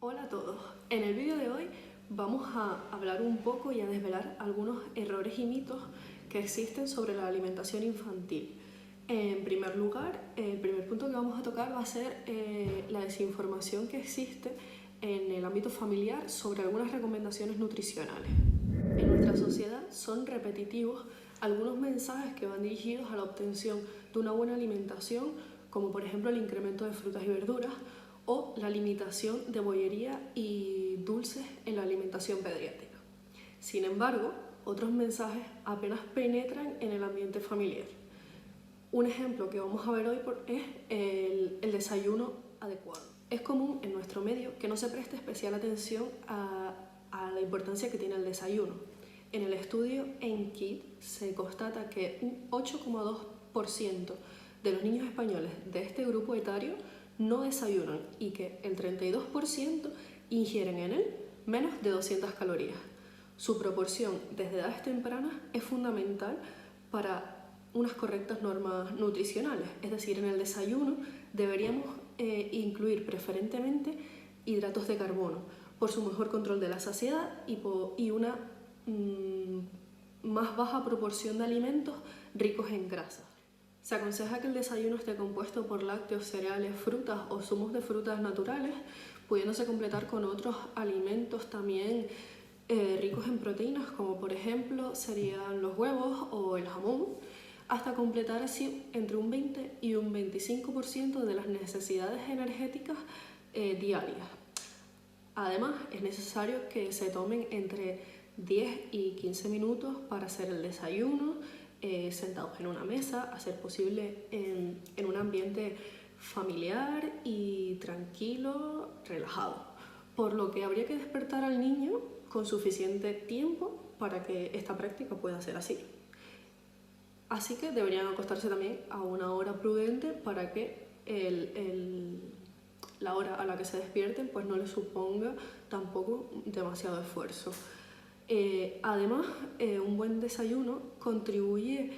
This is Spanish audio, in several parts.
Hola a todos, en el vídeo de hoy vamos a hablar un poco y a desvelar algunos errores y mitos que existen sobre la alimentación infantil. En primer lugar, el primer punto que vamos a tocar va a ser la desinformación que existe en el ámbito familiar sobre algunas recomendaciones nutricionales. En nuestra sociedad son repetitivos algunos mensajes que van dirigidos a la obtención de una buena alimentación, como por ejemplo el incremento de frutas y verduras, o la limitación de bollería y dulces en la alimentación pediátrica. Sin embargo, otros mensajes apenas penetran en el ambiente familiar. Un ejemplo que vamos a ver hoy es el desayuno adecuado. Es común en nuestro medio que no se preste especial atención a la importancia que tiene el desayuno. En el estudio ENKID se constata que un 8,2% de los niños españoles de este grupo etario no desayunan y que el 32% ingieren en él menos de 200 calorías. Su proporción desde edades tempranas es fundamental para unas correctas normas nutricionales, es decir, en el desayuno deberíamos incluir preferentemente hidratos de carbono por su mejor control de la saciedad y una más baja proporción de alimentos ricos en grasas. Se aconseja que el desayuno esté compuesto por lácteos, cereales, frutas o zumos de frutas naturales, pudiéndose completar con otros alimentos también ricos en proteínas, como por ejemplo serían los huevos o el jamón, hasta completar así entre un 20 y un 25% de las necesidades energéticas diarias. Además, es necesario que se tomen entre 10 y 15 minutos para hacer el desayuno, sentados en una mesa, a ser posible en un ambiente familiar y tranquilo, relajado. Por lo que habría que despertar al niño con suficiente tiempo para que esta práctica pueda ser así. Así que deberían acostarse también a una hora prudente para que la hora a la que se despierten pues no les suponga tampoco demasiado esfuerzo. Además, un buen desayuno contribuye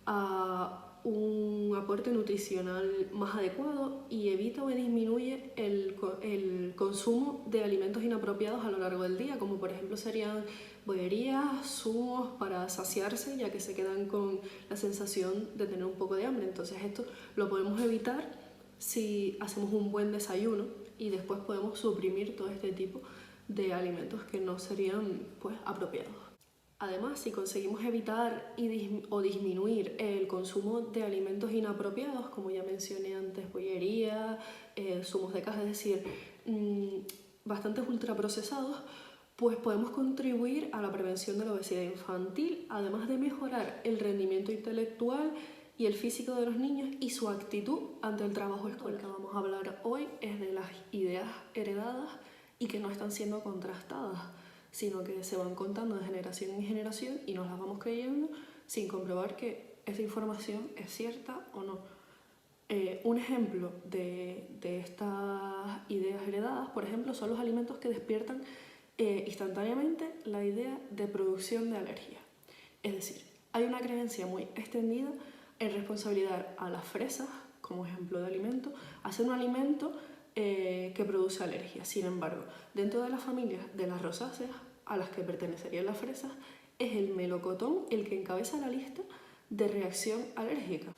a un aporte nutricional más adecuado y evita o disminuye el consumo de alimentos inapropiados a lo largo del día, como por ejemplo serían bollerías, zumos para saciarse, ya que se quedan con la sensación de tener un poco de hambre. Entonces esto lo podemos evitar si hacemos un buen desayuno y después podemos suprimir todo este tipo de alimentos que no serían pues apropiados. Además, si conseguimos evitar o disminuir el consumo de alimentos inapropiados, como ya mencioné antes, bollería, zumos de caja, es decir, bastantes ultraprocesados, pues podemos contribuir a la prevención de la obesidad infantil, además de mejorar el rendimiento intelectual y el físico de los niños y su actitud ante el trabajo escolar. Lo que vamos a hablar hoy es de las ideas heredadas y que no están siendo contrastadas, sino que se van contando de generación en generación y nos las vamos creyendo sin comprobar que esa información es cierta o no. Un ejemplo de estas ideas heredadas, por ejemplo, son los alimentos que despiertan instantáneamente la idea de producción de alergia. Es decir, hay una creencia muy extendida en responsabilizar a las fresas, como ejemplo de alimento, a ser un alimento que produce alergia. Sin embargo, dentro de las familias de las rosáceas, a las que pertenecerían las fresas, es el melocotón el que encabeza la lista de reacción alérgica.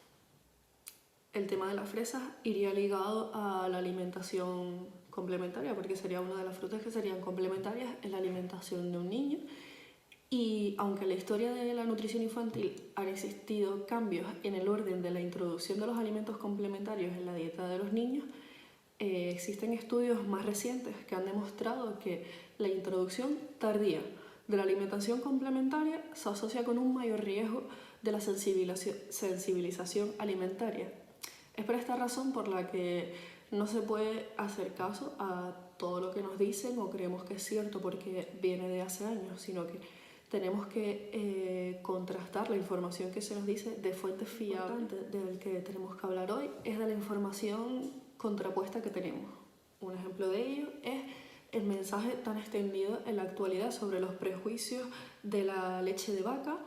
El tema de las fresas iría ligado a la alimentación complementaria, porque sería una de las frutas que serían complementarias en la alimentación de un niño. Y aunque en la historia de la nutrición infantil han existido cambios en el orden de la introducción de los alimentos complementarios en la dieta de los niños, existen estudios más recientes que han demostrado que la introducción tardía de la alimentación complementaria se asocia con un mayor riesgo de la sensibilización alimentaria. Es por esta razón por la que no se puede hacer caso a todo lo que nos dicen o creemos que es cierto porque viene de hace años, sino que tenemos que contrastar la información que se nos dice de fuentes fiables. Del que tenemos que hablar hoy es de la información contrapuesta que tenemos. Un ejemplo de ello es el mensaje tan extendido en la actualidad sobre los prejuicios de la leche de vaca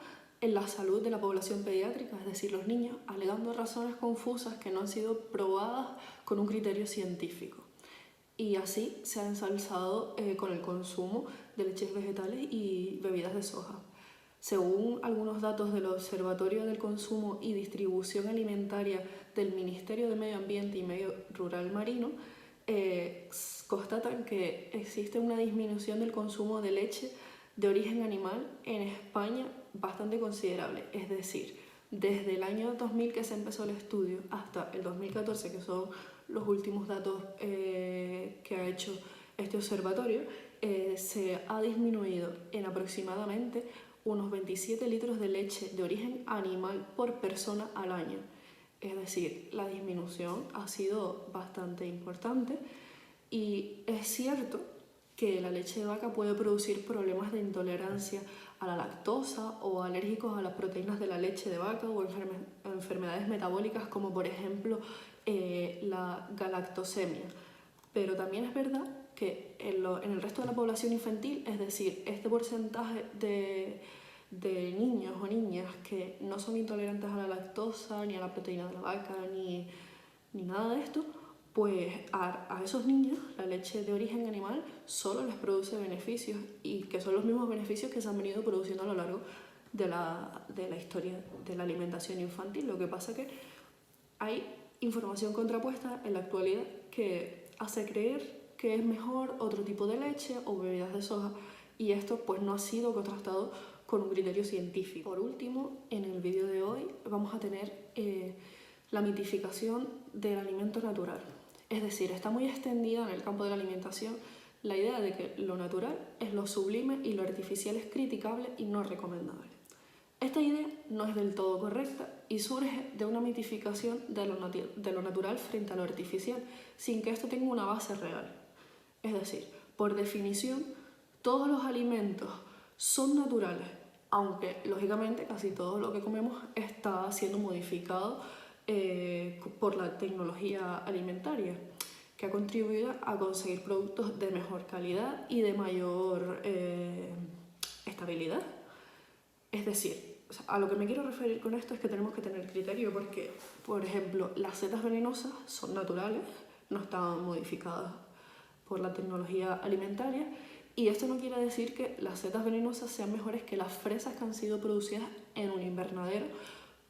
en la salud de la población pediátrica, es decir, los niños alegando razones confusas que no han sido probadas con un criterio científico. y así se ha ensalzado con el consumo de leches vegetales y bebidas de soja. Según algunos datos del Observatorio del Consumo y Distribución Alimentaria del Ministerio de Medio Ambiente y Medio Rural Marino, constatan que existe una disminución del consumo de leche de origen animal en España bastante considerable. Es decir, desde el año 2000 que se empezó el estudio hasta el 2014, que son los últimos datos que ha hecho este observatorio, se ha disminuido en aproximadamente unos 27 litros de leche de origen animal por persona al año. Es decir, la disminución ha sido bastante importante y es cierto que la leche de vaca puede producir problemas de intolerancia a la lactosa o alérgicos a las proteínas de la leche de vaca o enfermedades metabólicas como por ejemplo la galactosemia. Pero también es verdad que en el resto de la población infantil, es decir, este porcentaje de niños o niñas que no son intolerantes a la lactosa, ni a la proteína de la vaca, ni nada de esto, pues a esos niños la leche de origen animal solo les produce beneficios, y que son los mismos beneficios que se han venido produciendo a lo largo de la historia de la alimentación infantil. Lo que pasa es que hay información contrapuesta en la actualidad que hace creer que es mejor otro tipo de leche o bebidas de soja, y esto pues no ha sido contrastado con un criterio científico. Por último, en el vídeo de hoy vamos a tener la mitificación del alimento natural. Es decir, está muy extendida en el campo de la alimentación la idea de que lo natural es lo sublime y lo artificial es criticable y no recomendable. Esta idea no es del todo correcta y surge de una mitificación de lo natural frente a lo artificial, sin que esto tenga una base real. Es decir, por definición, todos los alimentos son naturales, aunque lógicamente casi todo lo que comemos está siendo modificado por la tecnología alimentaria, que ha contribuido a conseguir productos de mejor calidad y de mayor estabilidad. Es decir, a lo que me quiero referir con esto es que tenemos que tener criterio, porque, por ejemplo, las setas venenosas son naturales, no están modificadas por la tecnología alimentaria, y esto no quiere decir que las setas venenosas sean mejores que las fresas que han sido producidas en un invernadero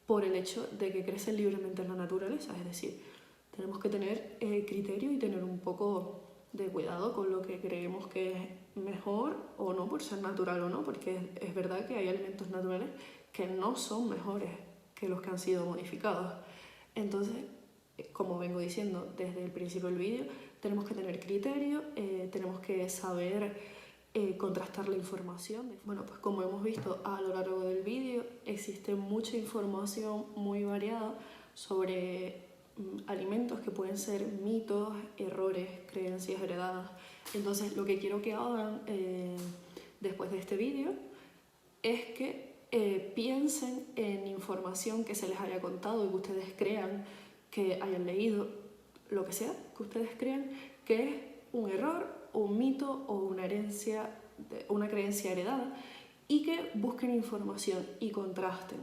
por el hecho de que crecen libremente en la naturaleza. Es decir, tenemos que tener criterio y tener un poco de cuidado con lo que creemos que es mejor o no por ser natural o no, porque es verdad que hay alimentos naturales que no son mejores que los que han sido modificados. Entonces, como vengo diciendo desde el principio del vídeo, tenemos que tener criterio, tenemos que saber contrastar la información. Bueno, pues como hemos visto a lo largo del vídeo, existe mucha información muy variada sobre alimentos que pueden ser mitos, errores, creencias heredadas. Entonces, lo que quiero que hagan después de este vídeo es que piensen en información que se les haya contado y que ustedes crean, que hayan leído, lo que sea, que ustedes crean que es un error, un mito o una creencia heredada, y que busquen información y contrasten.